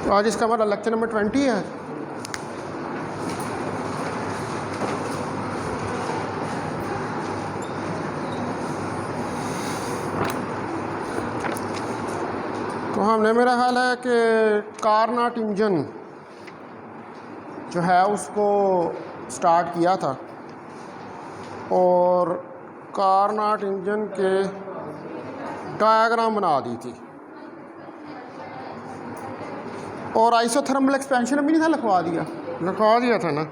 तो आज इसका हमारा लेक्चर नंबर 20 है। तो हमने, मेरा ख्याल है कि कारनाट इंजन जो है उसको स्टार्ट किया था और कारनाट इंजन के डायग्राम बना दी थी और आइसोथर्मल एक्सपेंशन भी नहीं था लिखवा दिया था ना।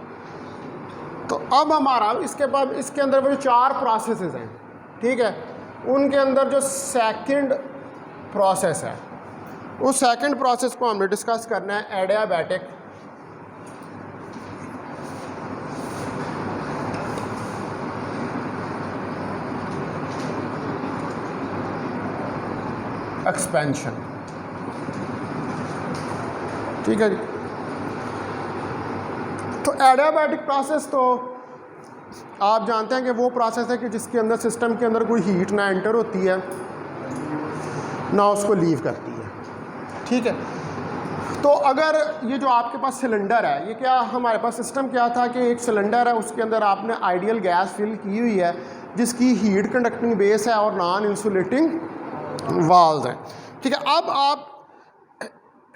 तो अब हमारा इसके बाद इसके अंदर वो जो 4 प्रोसेसेस हैं, ठीक है, उनके अंदर जो सेकंड प्रोसेस है उस सेकंड प्रोसेस को हमने डिस्कस करना है, एडियाबैटिक एक्सपेंशन। ठीक है जी। तो एडियाबैटिक प्रोसेस तो आप जानते हैं कि वो प्रोसेस है कि जिसके अंदर सिस्टम के अंदर कोई हीट ना एंटर होती है ना उसको लीव करती है। ठीक है। तो अगर ये जो आपके पास सिलेंडर है, ये क्या हमारे पास सिस्टम क्या था कि एक सिलेंडर है, उसके अंदर आपने आइडियल गैस फिल की हुई है जिसकी हीट कंडक्टिंग बेस है और नॉन इंसुलेटिंग वाल्व है। ठीक है। अब आप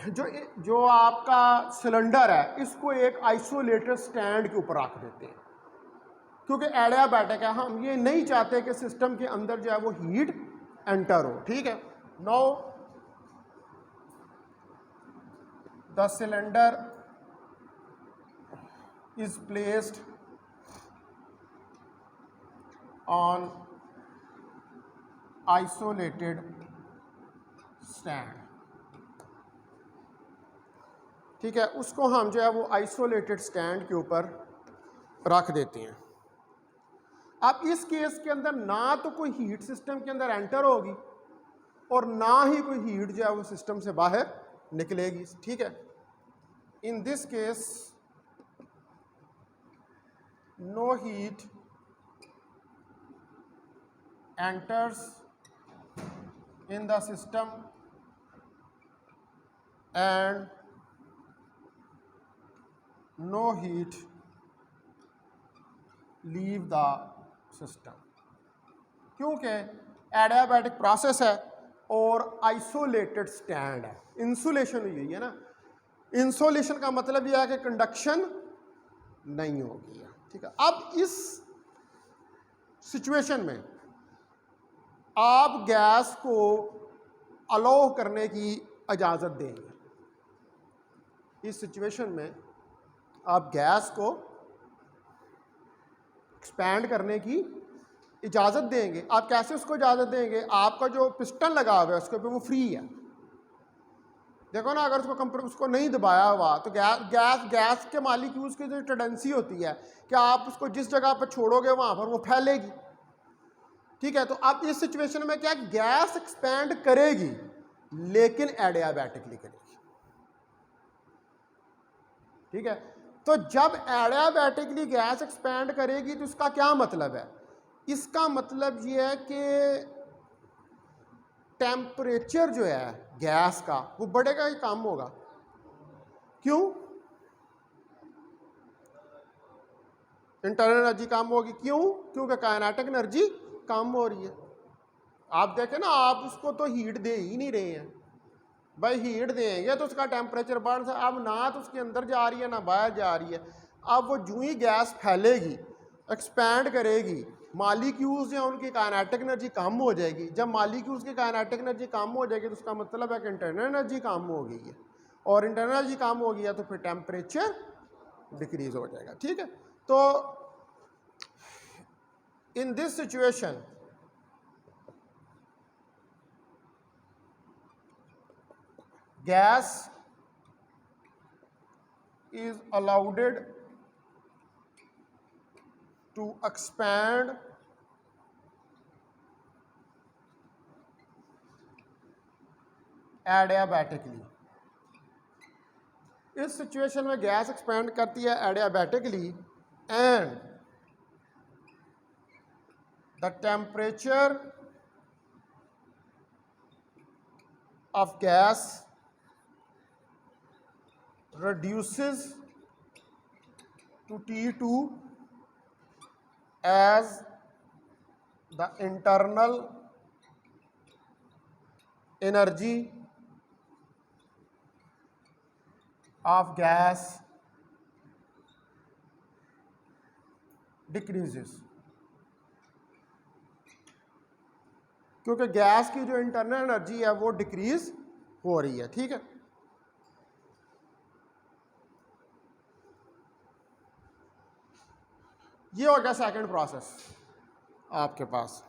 जो आपका सिलेंडर है इसको एक आइसोलेटेड स्टैंड के ऊपर रख देते हैं क्योंकि एडियाबैटिक है, हम ये नहीं चाहते कि सिस्टम के अंदर जो है वो हीट एंटर हो। ठीक है। Now the cylinder is placed on isolated stand. ठीक है। उसको हम जो है वो आइसोलेटेड स्टैंड के ऊपर रख देते हैं। अब इस केस के अंदर ना तो कोई हीट सिस्टम के अंदर एंटर होगी और ना ही कोई हीट जो है वो सिस्टम से बाहर निकलेगी। ठीक है। In this case no heat enters in the system and no heat leave the system, क्योंकि एडियाबैटिक प्रोसेस है और आइसोलेटेड स्टैंड है। इंसुलेशन हुई है ना, इंसुलेशन का मतलब यह है कि कंडक्शन नहीं होगी। ठीक है। अब इस सिचुएशन में आप गैस को अलाउ करने की इजाज़त देंगे। इस सिचुएशन में आप गैस को एक्सपैंड करने की इजाज़त देंगे। आप कैसे उसको इजाज़त देंगे? आपका जो पिस्टन लगा हुआ है उसके ऊपर वो फ्री है, देखो ना। अगर उसको नहीं दबाया हुआ तो गैस के मॉलिक्यूल्स की जो टेंडेंसी होती है कि आप उसको जिस जगह पर छोड़ोगे वहाँ पर वो फैलेगी। ठीक है। तो अब इस सिचुएशन में क्या, गैस एक्सपैंड करेगी लेकिन एडियाबैटिकली करेगी। ठीक है। तो जब एडियाबैटिकली गैस एक्सपैंड करेगी तो इसका क्या मतलब है? इसका मतलब ये है कि टेम्परेचर जो है गैस का वो बढ़ेगा या कम होगा? क्यों? इंटरनल एनर्जी कम होगी। क्यों? क्योंकि काइनेटिक एनर्जी कम हो रही है। आप देखें ना, आप उसको तो हीट दे ही नहीं रहे हैं भाई। हीट देंगे तो उसका टेम्परेचर बढ़ सा, अब ना तो उसके अंदर जा रही है ना बाहर जा रही है। अब वो जो ही गैस फैलेगी, एक्सपैंड करेगी, मॉलिक्यूल्स जो उनकी काइनेटिक एनर्जी कम हो जाएगी। जब मॉलिक्यूल्स की काइनेटिक एनर्जी कम हो जाएगी तो उसका मतलब है कि इंटरनल एनर्जी कम हो गई है, और इंटरनल एनर्जी कम हो गई है तो फिर टेम्परेचर डिक्रीज हो जाएगा। ठीक है। तो in this situation gas is allowed to expand adiabatically। इस सिचुएशन में गैस एक्सपैंड करती है adiabatically and the temperature of gas reduces to T2 as the internal energy of gas decreases। क्योंकि गैस की जो इंटरनल एनर्जी है वो decrease हो रही है। ठीक है, ये हो गया सेकंड प्रोसेस आपके पास।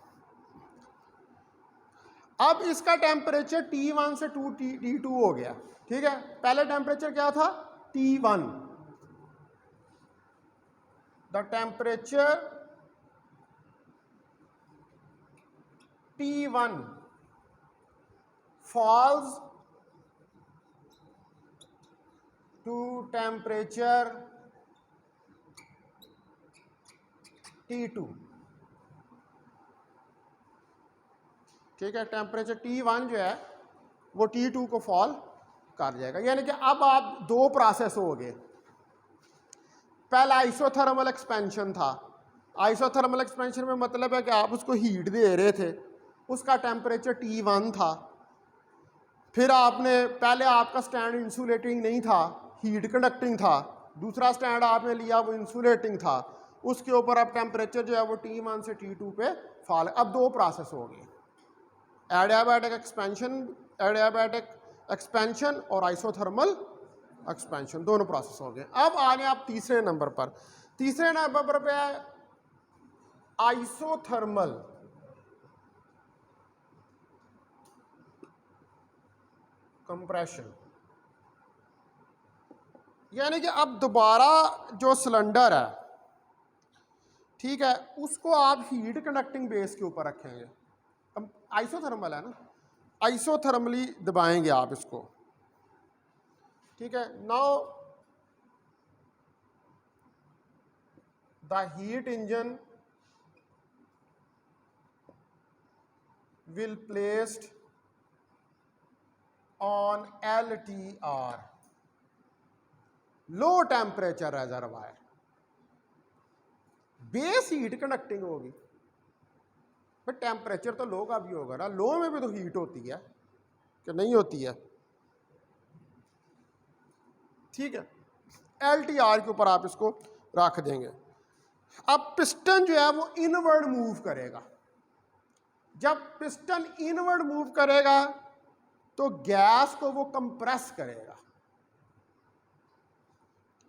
अब इसका टेम्परेचर T1 से T2 हो गया। ठीक है, पहले टेम्परेचर क्या था? T1। The temperature T1 falls to temperature T2। ठीक है, टेम्परेचर T1 जो है वो T2 को फॉल कर जाएगा। यानी कि अब आप दो प्रोसेस हो गए। पहला आइसोथर्मल एक्सपेंशन था। आइसोथर्मल एक्सपेंशन में मतलब है कि आप उसको हीट दे रहे थे, उसका टेम्परेचर T1 था। फिर आपने पहले आपका स्टैंड इंसुलेटिंग नहीं था, हीट कंडक्टिंग था। दूसरा स्टैंड आपने लिया वो इंसुलेटिंग था, उसके ऊपर अब टेम्परेचर जो है वो T1 से T2 पे फॉल। अब दो प्रोसेस हो गए, एडियाबैटिक एक्सपेंशन और आइसोथर्मल एक्सपेंशन, दोनों प्रोसेस हो गए। अब आ गए आप तीसरे नंबर पर। तीसरे नंबर पे है आइसोथर्मल कंप्रेशन। यानी कि अब दोबारा जो सिलेंडर है, ठीक है, उसको आप हीट कंडक्टिंग बेस के ऊपर रखेंगे। आइसोथर्मल है ना, आइसोथर्मली दबाएंगे आप इसको। ठीक है, now the heat engine will placed on LTR, low temperature reservoir. Base heat conducting होगी, पर टेम्परेचर तो लो का भी होगा ना, लो में भी तो हीट होती है कि नहीं होती है। ठीक है, LTR के ऊपर आप इसको रख देंगे। अब पिस्टन जो है वो इनवर्ड मूव करेगा। जब पिस्टन इनवर्ड मूव करेगा तो गैस को वो कंप्रेस करेगा।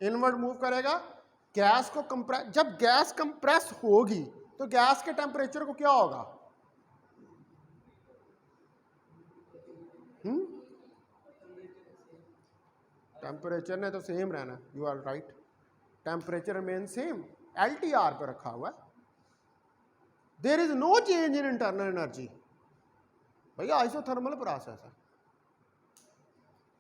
इनवर्ड मूव करेगा, गैस को कंप्रेस। जब गैस कंप्रेस होगी तो गैस के टेम्परेचर को क्या होगा? टेम्परेचर ने तो सेम रहना, you are right, temperature remain same, LTR पे रखा हुआ है। There is no change in internal energy. भैया आइसोथर्मल प्रोसेस है,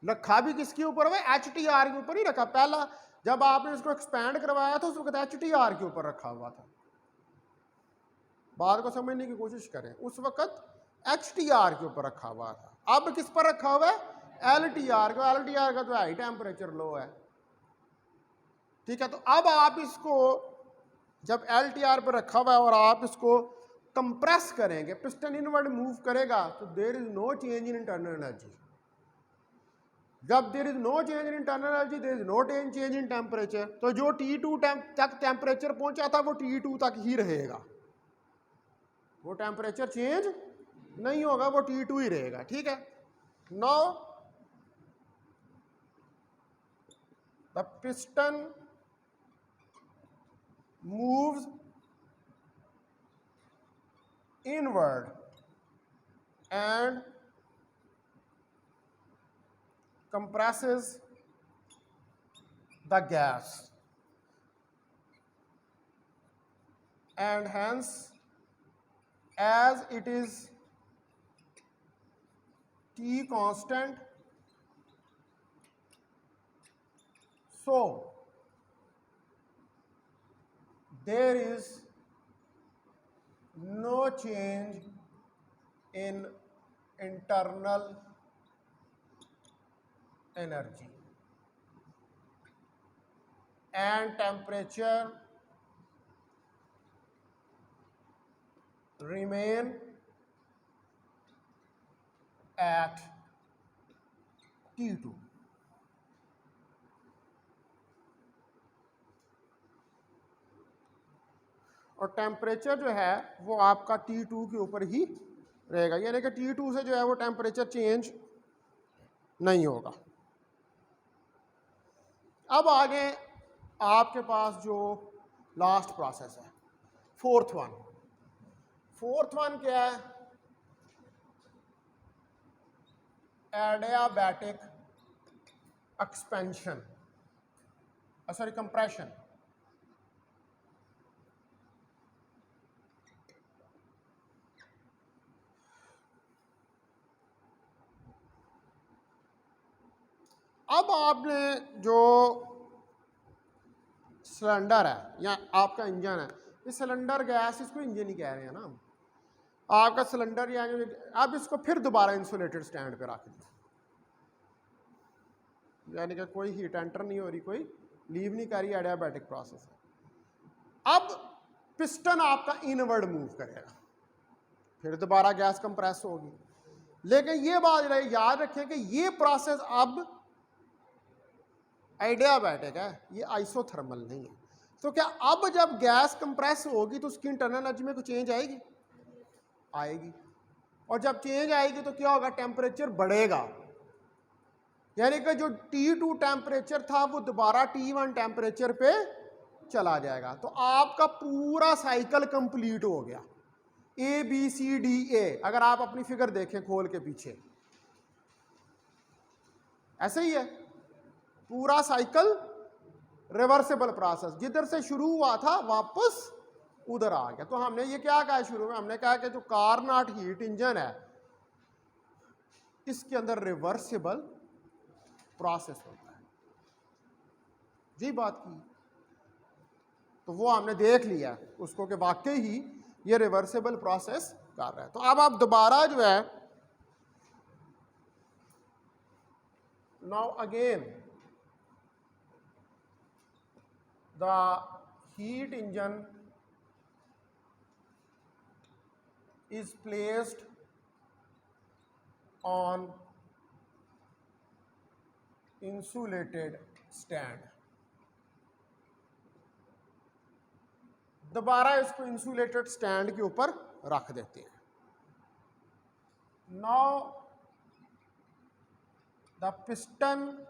रखा भी किसके ऊपर हुआ? HTR के ऊपर ही रखा। पहला जब आपने इसको एक्सपैंड करवाया था उस वक्त HTR के ऊपर रखा हुआ था। बात को समझने की कोशिश करें, उस वक्त HTR के ऊपर रखा हुआ था। अब किस पर रखा हुआ है? LTR का। LTR का तो हाई टेम्परेचर लो है। ठीक है, तो अब आप इसको जब LTR पर रखा हुआ है और आप इसको कंप्रेस करेंगे, पिस्टन इनवर्ड मूव करेगा, तो there is no change in internal energy. जब there is no change in internal energy, there is no change in temperature. तो जो T2 तक टेम्परेचर पहुंचा था वो T2 तक ही रहेगा, वो टेम्परेचर चेंज नहीं होगा, वो T2 ही रहेगा। ठीक है, now the piston moves inward and compresses the gas, and hence as it is T constant, so there is no change in internal energy। and temperature remain at T2. और temperature जो है वो आपका T2 के ऊपर ही रहेगा, यानी कि T2 से जो है वो टेम्परेचर चेंज नहीं होगा। अब आगे आपके पास जो लास्ट प्रोसेस है, फोर्थ वन क्या है? Adiabatic expansion, sorry compression. अब आपने जो सिलेंडर है या आपका इंजन है, ये सिलेंडर गैस, इसको इंजन ही कह रहे हैं ना हम, आपका सिलेंडर या अब इसको फिर दोबारा इंसुलेटेड स्टैंड पे रख दिया, यानी कि कोई हीट एंटर नहीं हो रही, कोई लीव नहीं कर रही, एडियाबैटिक प्रोसेस है। अब पिस्टन आपका इनवर्ड मूव करेगा, फिर दोबारा गैस कंप्रेस होगी, लेकिन ये बात याद रखें कि ये प्रोसेस अब एडियाबैटिक है, ये आइसोथर्मल नहीं है। तो क्या अब जब गैस कंप्रेस होगी तो उसकी इंटरनल एनर्जी में कुछ चेंज आएगी? आएगी। और जब चेंज आएगी तो क्या होगा? टेम्परेचर बढ़ेगा, यानी कि जो T2 टेम्परेचर था वो दोबारा T1 टेम्परेचर पे चला जाएगा। तो आपका पूरा साइकिल कंप्लीट हो गया, ABCDA। अगर आप अपनी फिगर देखें खोल के पीछे, ऐसे ही है पूरा साइकिल, रिवर्सिबल प्रोसेस, जिधर से शुरू हुआ था वापस उधर आ गया। तो हमने ये क्या कहा शुरू में? हमने कहा कि जो कार्नोट हीट इंजन है इसके अंदर रिवर्सिबल प्रोसेस होता है, जी बात की। तो वो हमने देख लिया उसको कि वाकई ही ये रिवर्सिबल प्रोसेस कर रहा है। तो अब आप दोबारा जो है, now again the heat engine is placed on insulated stand। दोबारा इसको इंसुलेटेड स्टैंड के ऊपर रख देते हैं। Now the piston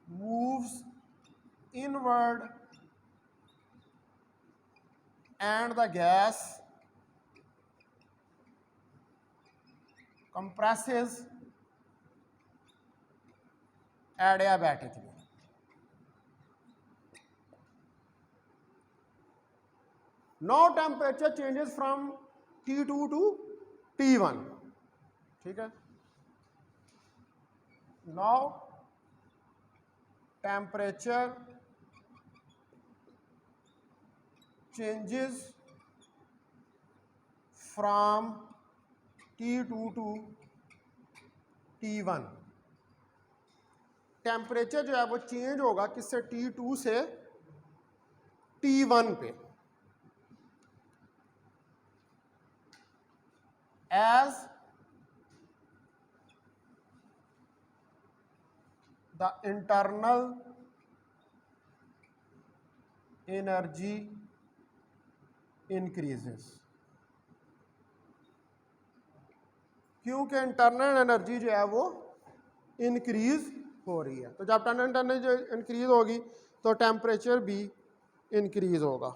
moves inward and the gas compresses adiabatically। Now temperature changes from T2 to T1, ठीक है। Now temperature changes from T2 to T1। Temperature जो है वो चेंज होगा किससे? T2 से T1 पे। As the internal energy increases, क्योंकि इंटरनल एनर्जी जो है वो इंक्रीज हो रही है। तो जब इंटरनल एनर्जी इंक्रीज होगी तो टेम्परेचर भी इंक्रीज होगा,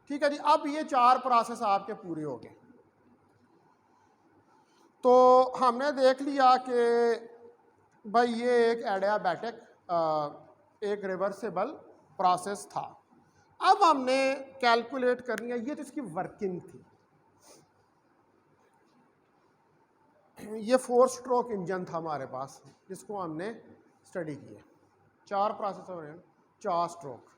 ठीक है जी। अब ये चार प्रोसेस आपके पूरे हो गए। तो हमने देख लिया कि भाई ये एक एडियाबैटिक एक रिवर्सिबल प्रोसेस था। अब हमने कैलकुलेट करनी है, ये तो इसकी वर्किंग थी। ये 4 स्ट्रोक इंजन था हमारे पास जिसको हमने स्टडी किया, 4 प्रोसेस हो रहे हैं, 4 स्ट्रोक।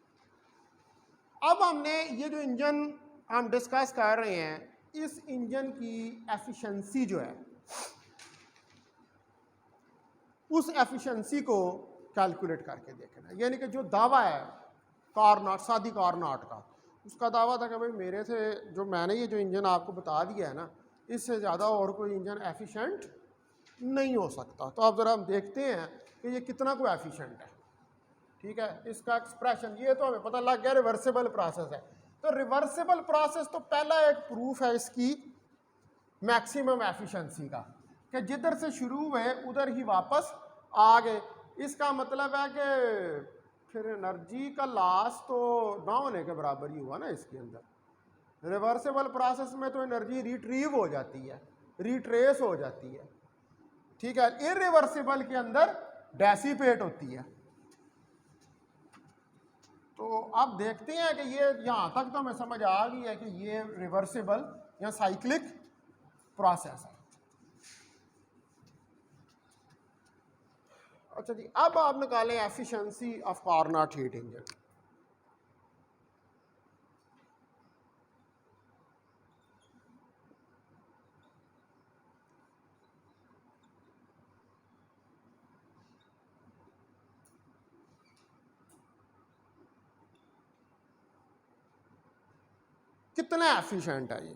अब हमने ये जो इंजन हम डिस्कस कर रहे हैं, इस इंजन की एफिशिएंसी जो है उस एफिशिएंसी को कैलकुलेट करके देखना है। यानी कि जो दावा है कारनॉट, सादी कारनॉट का, उसका दावा था कि भाई मेरे से जो मैंने ये जो इंजन आपको बता दिया है ना, इससे ज़्यादा और कोई इंजन एफिशिएंट नहीं हो सकता। तो अब ज़रा हम देखते हैं कि ये कितना कोई एफिशिएंट है। ठीक है, इसका एक्सप्रेशन ये तो हमें पता लग गया रिवर्सिबल प्रोसेस है। तो रिवर्सिबल प्रोसेस तो पहला एक प्रूफ है इसकी मैक्सिमम एफिशिएंसी का, कि जिधर से शुरू हुए उधर ही वापस आ गए। इसका मतलब है कि फिर एनर्जी का लॉस तो ना होने के बराबर ही हुआ ना इसके अंदर। रिवर्सिबल प्रोसेस में तो एनर्जी रिट्रीव हो जाती है, रिट्रेस हो जाती है। ठीक है, इरिवर्सिबल के अंदर डेसिपेट होती है। तो अब देखते हैं कि ये यहाँ तक तो हमें समझ आ गई है कि ये रिवर्सिबल या साइक्लिक प्रोसेस है। अच्छा जी, अब आप निकालें एफिशिएंसी ऑफ कारनॉट हीट इंजन। कितना एफिशिएंट है ये।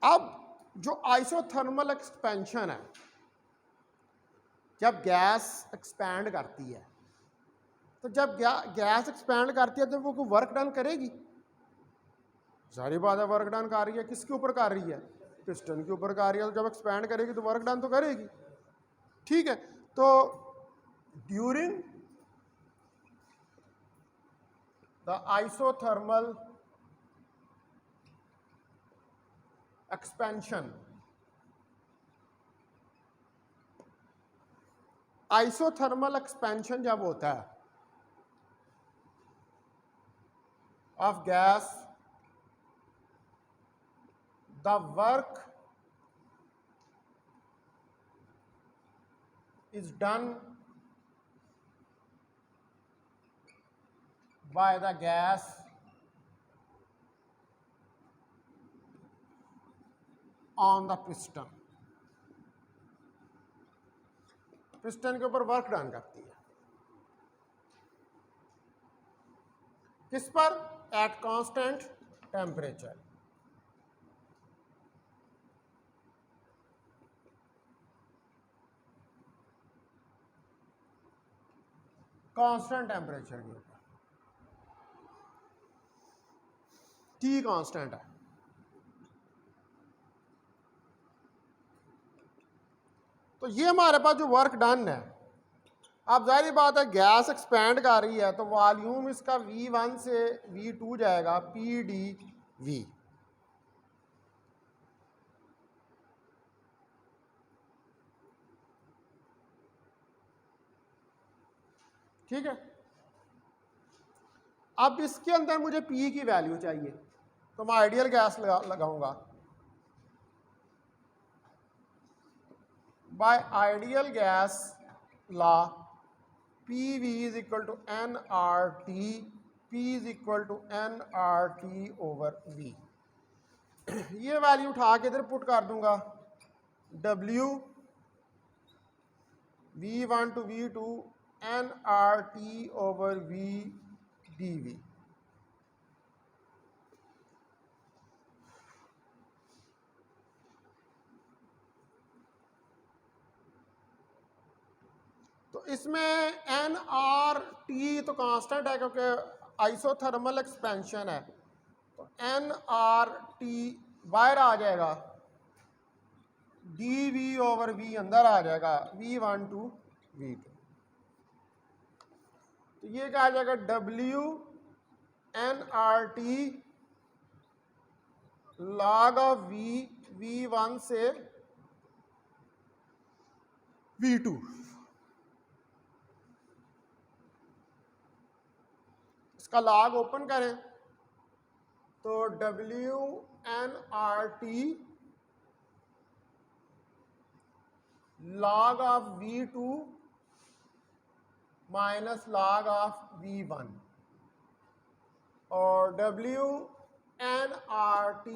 अब जो आइसोथर्मल एक्सपेंशन है, जब गैस एक्सपैंड करती है, तो जब गैस एक्सपैंड करती है तो वो कोई वर्क डन करेगी। सारी बात है, वर्क डन कर रही है। किसके ऊपर कर रही है? पिस्टन के ऊपर कर रही है। तो जब एक्सपैंड करेगी तो वर्क डन तो करेगी। ठीक है, तो during the isothermal expansion, isothermal expansion जब होता है of gas, the work is done by the gas on the piston। Piston के ऊपर वर्क डन करती है। किस पर? At constant temperature. Constant temperature के ऊपर, टी कांस्टेंट है। तो ये हमारे पास जो वर्क डन है, अब जाहिर बात है गैस एक्सपैंड कर रही है तो वॉल्यूम इसका V1 से V2 जाएगा PdV। ठीक है, अब इसके अंदर मुझे P की वैल्यू चाहिए, तो मैं आइडियल गैस लगाऊंगा। By ideal gas law, PV is equal to nRT, P is equal to nRT over V। ये वैल्यू उठा के इधर पुट कर दूंगा, W V1 to V2 nRT over V dV। तो इसमें nRT तो कांस्टेंट है क्योंकि आइसोथर्मल एक्सपेंशन है, तो nRT बाहर आ जाएगा, dV ओवर V अंदर आ जाएगा, V1 टू V2। तो ये क्या आ जाएगा? W nRT log of V1 से V2। इसका log ओपन करें तो W nRT log of V2 minus log of V1, और W nRT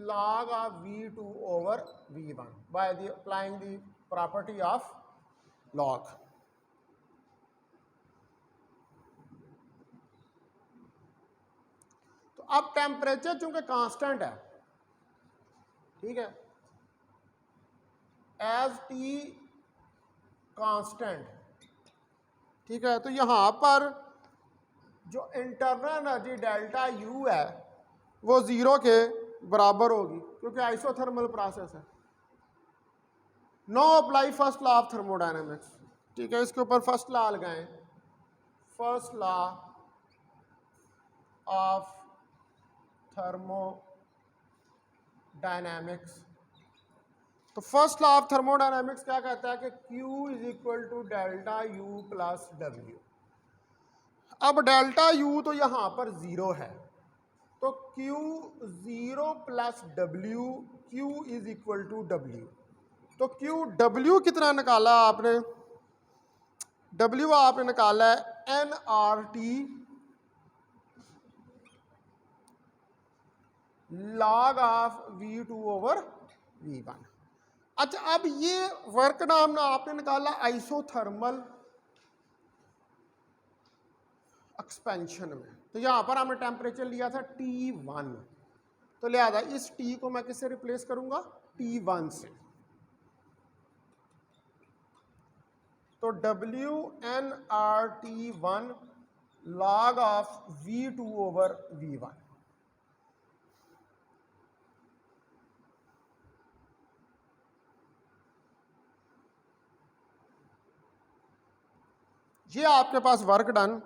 log of V2 over V1 by applying the property of log. तो अब टेम्परेचर चूंकि constant है, ठीक है, एज टी कांस्टेंट, ठीक है, तो यहां पर जो इंटरनल एनर्जी डेल्टा यू है वो 0 के बराबर होगी क्योंकि आइसोथर्मल प्रोसेस है। Now apply first law of thermodynamics, ठीक है, इसके ऊपर फर्स्ट लॉ लगाएं, फर्स्ट लॉ ऑफ थर्मोडायनेमिक्स। तो फर्स्ट लॉ ऑफ थर्मोडायनेमिक्स क्या कहता है कि Q is equal to delta U plus W. अब डेल्टा यू तो यहां पर 0 है, तो Q 0 plus W, Q is equal to W. तो Q W कितना निकाला आपने? W आपने निकाला है nRT log of V2 over V1। अच्छा, अब ये वर्क नाम आपने निकाला आइसोथर्मल एक्सपेंशन में, तो यहां पर हमने टेम्परेचर लिया था T1, तो लिहाजा इस T को मैं किससे रिप्लेस करूंगा? T1 से। तो WnRT1 log of V2 over V1। ये आपके पास वर्क डन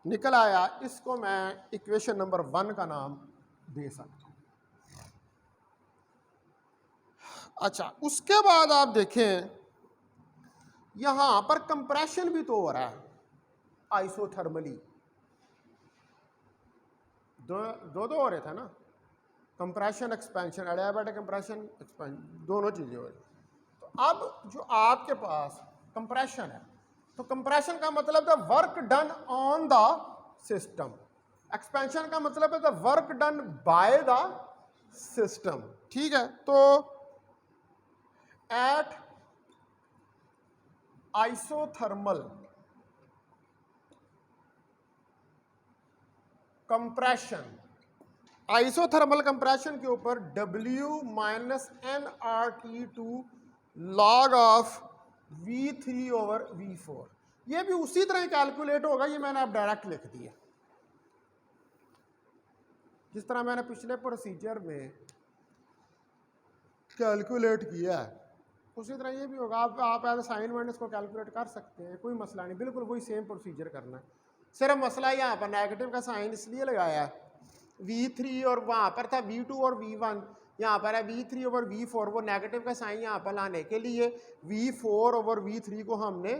निकल आया, इसको मैं इक्वेशन नंबर 1 का नाम दे सकता हूं। अच्छा, उसके बाद आप देखें यहां पर कंप्रेशन भी तो हो रहा है आइसोथर्मली, दो हो रहे थे ना, compression expansion, adiabatic compression expansion, दोनों चीजें हो रही। तो अब जो आपके पास कंप्रेशन है, तो कंप्रेशन का मतलब है work done on the system, expansion का मतलब है the work done by the system, ठीक है। तो at isothermal compression, isothermal compression के ऊपर W minus nRT2 log of V3 over V4, ये भी उसी तरह कैलकुलेट होगा, ये मैंने अब डायरेक्ट लिख दिया जिस तरह मैंने पिछले प्रोसीजर में कैलकुलेट किया है, उसी तरह ये भी होगा। आप एज असाइनमेंट इसको कैलकुलेट कर सकते हैं, कोई मसला नहीं, बिल्कुल वही सेम प्रोसीजर करना है। सिर्फ मसला यहाँ पर नेगेटिव का साइन इसलिए लगाया है, V3 और वहाँ पर था V2 और V1, यहाँ पर है V3 ओवर V4, वो नेगेटिव का साइन यहाँ पर लाने के लिए V4 ओवर V3 को हमने,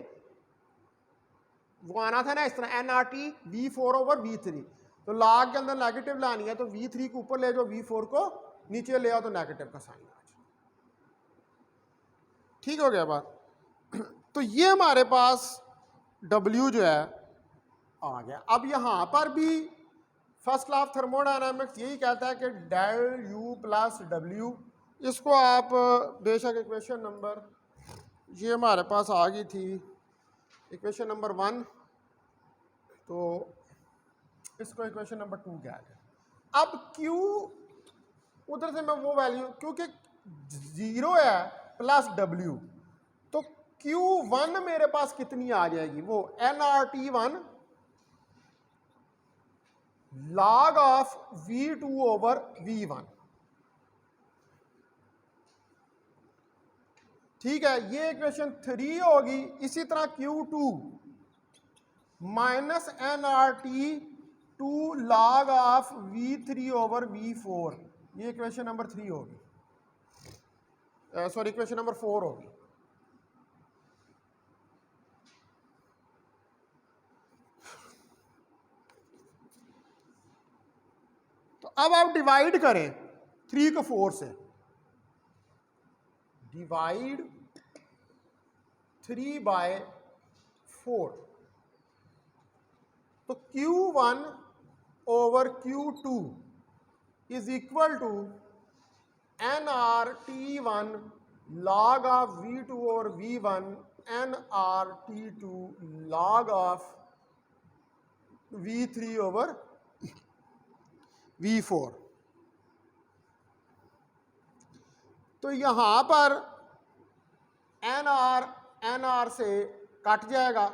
वो आना था ना इस तरह nRT V4 ओवर V3, तो log के अंदर नेगेटिव लानी है, तो V3 को ऊपर ले जाओ, V4 को नीचे ले आओ, तो नेगेटिव का साइन आ जाए। ठीक हो गया बात। तो ये हमारे पास W जो है आ गया। अब यहां पर भी फर्स्ट लॉ ऑफ थर्मोडायनामिक्स यही कहता है कि डेल U प्लस W, इसको आप बेशक इक्वेशन नंबर, ये हमारे पास आ गई थी इक्वेशन नंबर 1, तो इसको इक्वेशन नंबर 2 कह दें। अब Q उधर से मैं वो वैल्यू, क्योंकि 0 है प्लस W, तो Q1 मेरे पास कितनी आ जाएगी? वो nRT1 log of V2 over V1, ठीक है, ये इक्वेशन 3 होगी। इसी तरह Q2 minus nRT2 log of V3 over V4, ये इक्वेशन नंबर 3 होगी, सॉरी इक्वेशन नंबर 4 होगी। तो अब आप डिवाइड करें 3 को 4 से, डिवाइड 3 बाय 4, तो Q1 over Q2 is equal to nRT1 log of V2 और V1 nRT2 log of V3 over V4। तो यहां पर nr से कट जाएगा,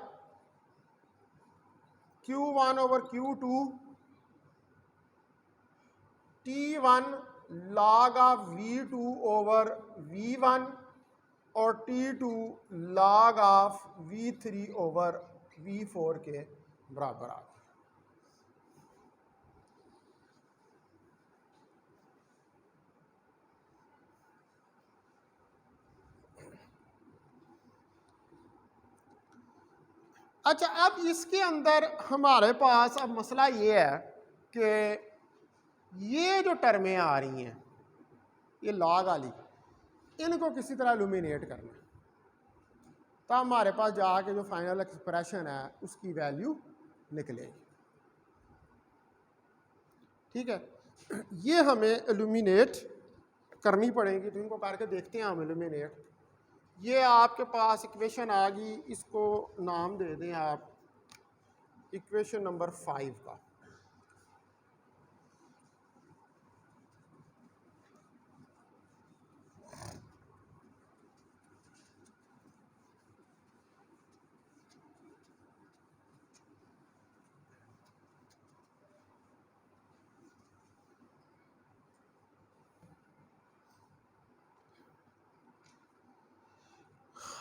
Q1 over Q2 T1 log of V2 over V1 और T2 log of V3 over V4 के बराबर आ गया। अच्छा, अब इसके अंदर हमारे पास अब मसला ये है कि ये जो टर्में आ रही हैं, ये लॉग वाली, इनको किसी तरह इल्यूमिनेट करना है, तो हमारे पास जाके जो फाइनल एक्सप्रेशन है उसकी वैल्यू निकलेगी। ठीक है, ये हमें इल्यूमिनेट करनी पड़ेगी, तो इनको करके देखते हैं हम इल्यूमिनेट। ये आपके पास इक्वेशन आ गई, इसको नाम दे दें आप इक्वेशन नंबर 5 का।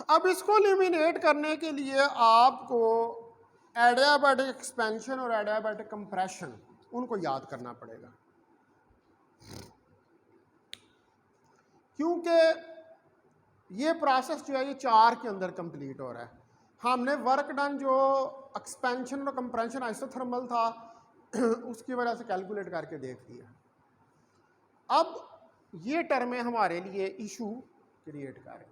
अब इसको इल्यूमिनेट करने के लिए आपको एडियाबैटिक एक्सपेंशन और एडियाबैटिक कंप्रेशन उनको याद करना पड़ेगा, क्योंकि ये प्रोसेस जो है ये 4 के अंदर कंप्लीट हो रहा है। हमने वर्क डन जो एक्सपेंशन और कंप्रेशन आइसोथर्मल था उसकी वजह से कैलकुलेट करके देख दिया। अब ये टर्में हमारे लिए इशू क्रिएट करेंगे,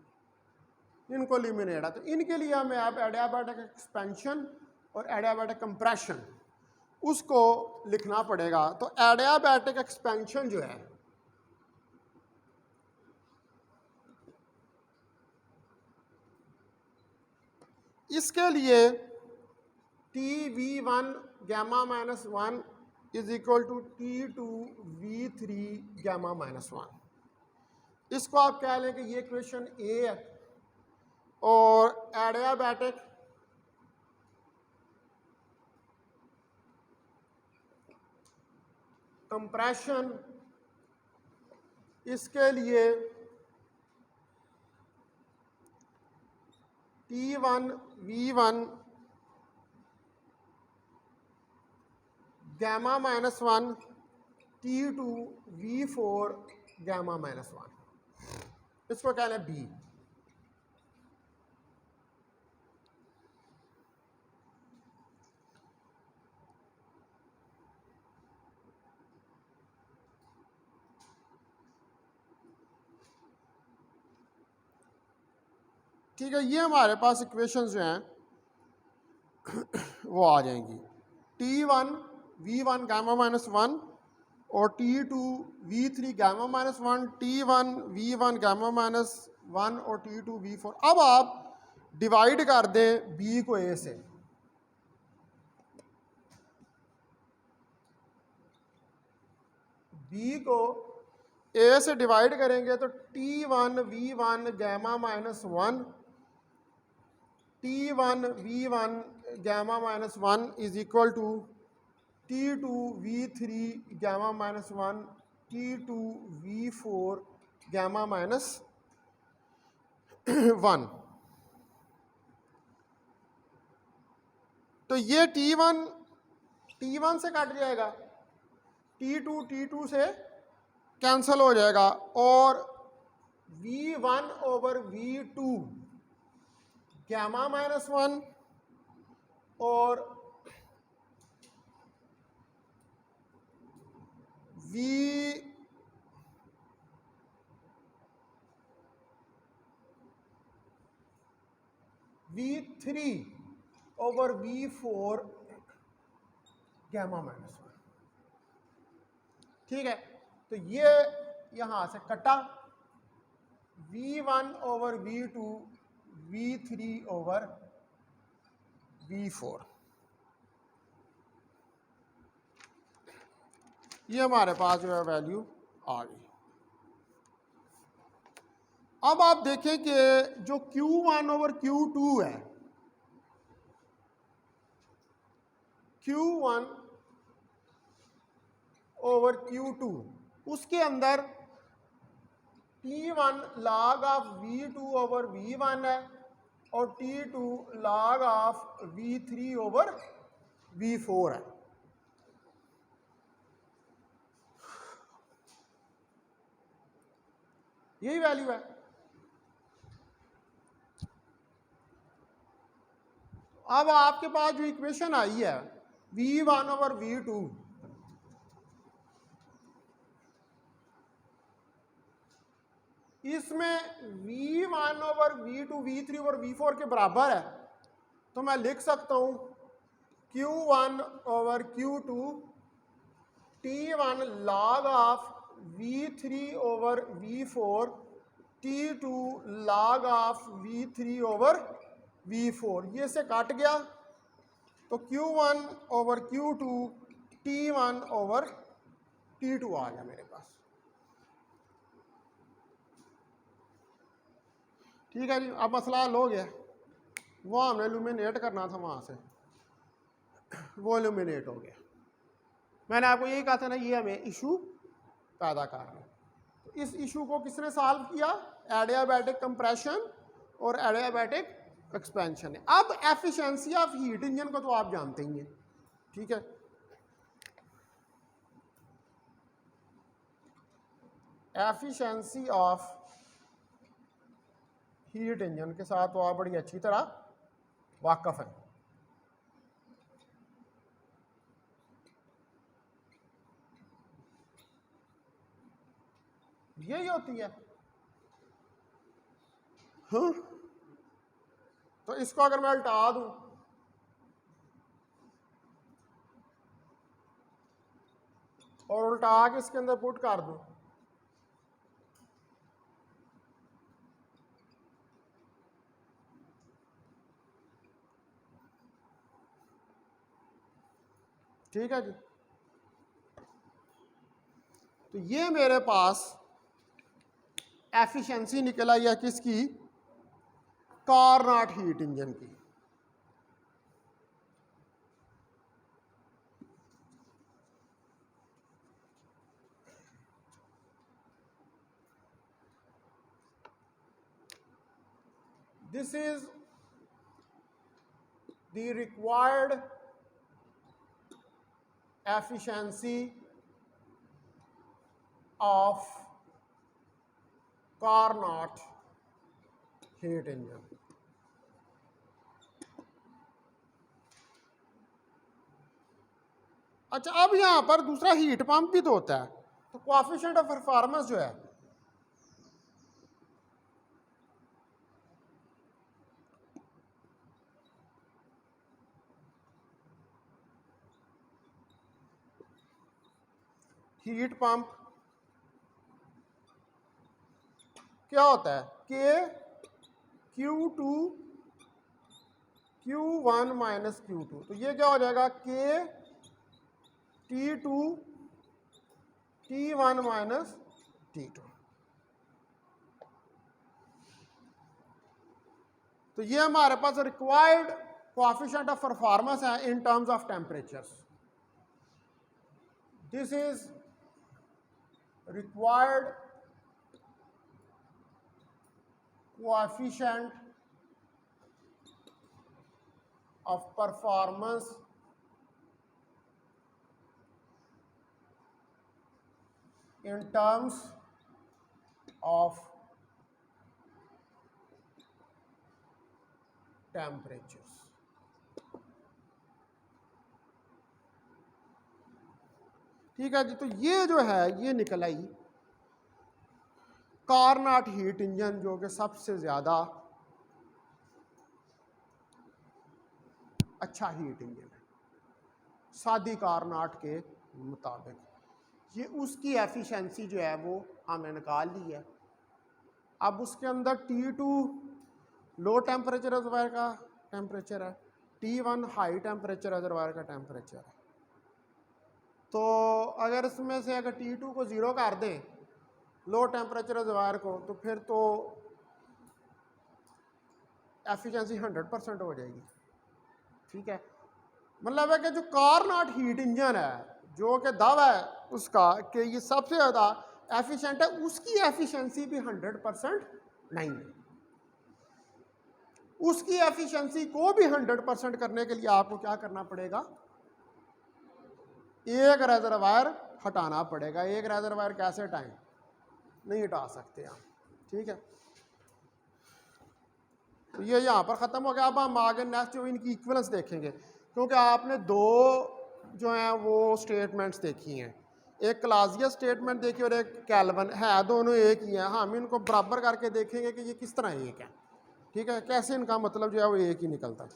इनको इल्यूमिनेट है, तो इनके लिए हमें अब एडियाबैटिक एक्सपेंशन और एडियाबैटिक कंप्रेशन उसको लिखना पड़ेगा। तो एडियाबैटिक एक्सपेंशन जो है इसके लिए TV1 gamma minus 1 is equal to T2 V3 gamma minus 1। इसको आप कह लें कि ये इक्वेशन ए है, और एडियाबैटिक कंप्रेशन इसके लिए T1 V1 gamma minus 1 T2 V4 gamma minus 1, इसको कह लें बी। ठीक है, ये हमारे पास इक्वेशंस जो हैं वो आ जाएंगी। T1 V1 गैमा माइनस 1 और T2 V3 gamma minus 1, T1 V1 gamma minus 1 और T2 V4। अब आप डिवाइड कर दें B को A से, B को A से डिवाइड करेंगे तो T1 V1 gamma minus 1 T1 V1 gamma minus 1 is equal to T2 V3 gamma minus 1 T2 V4 gamma minus 1। तो ये T1 से कट जाएगा, T2 से कैंसल हो जाएगा, और V1 over V2 gamma minus 1 और V3 over V4 gamma minus 1। ठीक है, तो ये यहां से कटा, V1 ओवर V2 V3/V4। ये हमारे पास जो है वैल्यू आ गई। अब आप देखें कि जो Q1/Q2 है, Q1/Q2 उसके अंदर T1 log ऑफ V2/V1 है और T2 log ऑफ V3/V4 है। यही वैल्यू है। अब आपके पास जो इक्वेशन आई है V1/V2, इसमें V1/V2 V3/V4 के बराबर है, तो मैं लिख सकता हूं Q1/Q2 T1 log of V3/V4 T2 log of V3/V4। ये से काट गया तो Q1/Q2 T1/T2 आ गया मेरे पास। ठीक है जी, अब मसला हल हो गया। वो हमने इल्यूमिनेट करना था, वहां से वो इल्यूमिनेट हो गया। मैंने आपको यही कहा था ना, ये हमें इशू पैदा कर रहा है। तो इस इशू को किसने सॉल्व किया? एडियाबैटिक कंप्रेशन और एडियाबैटिक एक्सपेंशन है। अब एफिशिएंसी ऑफ हीट इंजन को तो आप जानते ही हैं, ठीक है। एफिशिएंसी ऑफ हीट इंजन के साथ तो आप बड़ी अच्छी तरह वाकिफ हैं। यही होती है। हाँ? तो इसको अगर मैं उल्टा दूं, और उल्टा के इसके अंदर पुट कर दूं, ठीक है जी, तो ये मेरे पास एफिशिएंसी निकल आई है किसकी? कार्नोट हीट इंजन की। This is the required efficiency of Carnot heat engine। अच्छा, अब यहां पर दूसरा हीट पंप भी तो होता है, तो कोएफिशिएंट ऑफ परफॉर्मेंस जो है हीट पंप क्या होता है? के Q2 Q1 माइनस Q2, तो ये क्या हो जाएगा? के T2 T1 माइनस T2। तो ये हमारे पास रिक्वायर्ड कोएफिशिएंट ऑफ परफॉर्मेंस है in terms of temperatures. This is required coefficient of performance in terms of temperatures। ठीक है जी, तो ये जो है ये निकल आई कार्नोट हीट इंजन, जो कि सबसे ज्यादा अच्छा हीट इंजन है सादी कार्नोट के मुताबिक। ये उसकी एफिशिएंसी जो है वो हमने निकाल ली है। अब उसके अंदर T2 लो टेम्परेचर रिजर्वायर का टेम्परेचर है, T1 हाई टेम्परेचर रिजर्वायर का टेम्परेचर है। तो अगर इसमें से अगर T2 को 0 कर दें लो टेम्परेचर रिजर्वायर को, तो फिर तो एफिशिएंसी 100% हो जाएगी। ठीक है, मतलब है कि जो कारनॉट हीट इंजन है, जो कि दावा है उसका कि ये सबसे ज़्यादा एफिशिएंट है, उसकी एफिशिएंसी भी 100% नहीं है। उसकी एफिशिएंसी को भी 100% करने के लिए आपको क्या करना पड़ेगा, एक रेजरवायर हटाना पड़ेगा। एक रेजरवायर कैसे हटाएं, नहीं हटा सकते आप। ठीक है, तो ये यहाँ पर ख़त्म हो गया। अब हम आगे नेक्स्ट जो इनकी इक्वलेंस देखेंगे, क्योंकि आपने दो जो हैं वो स्टेटमेंट्स देखी हैं, एक क्लासियस स्टेटमेंट देखी और एक कैल्विन है, दोनों एक ही हैं। हम इनको बराबर करके देखेंगे कि ये किस तरह एक है। ठीक है, कैसे इनका मतलब जो है वो एक ही निकलता है।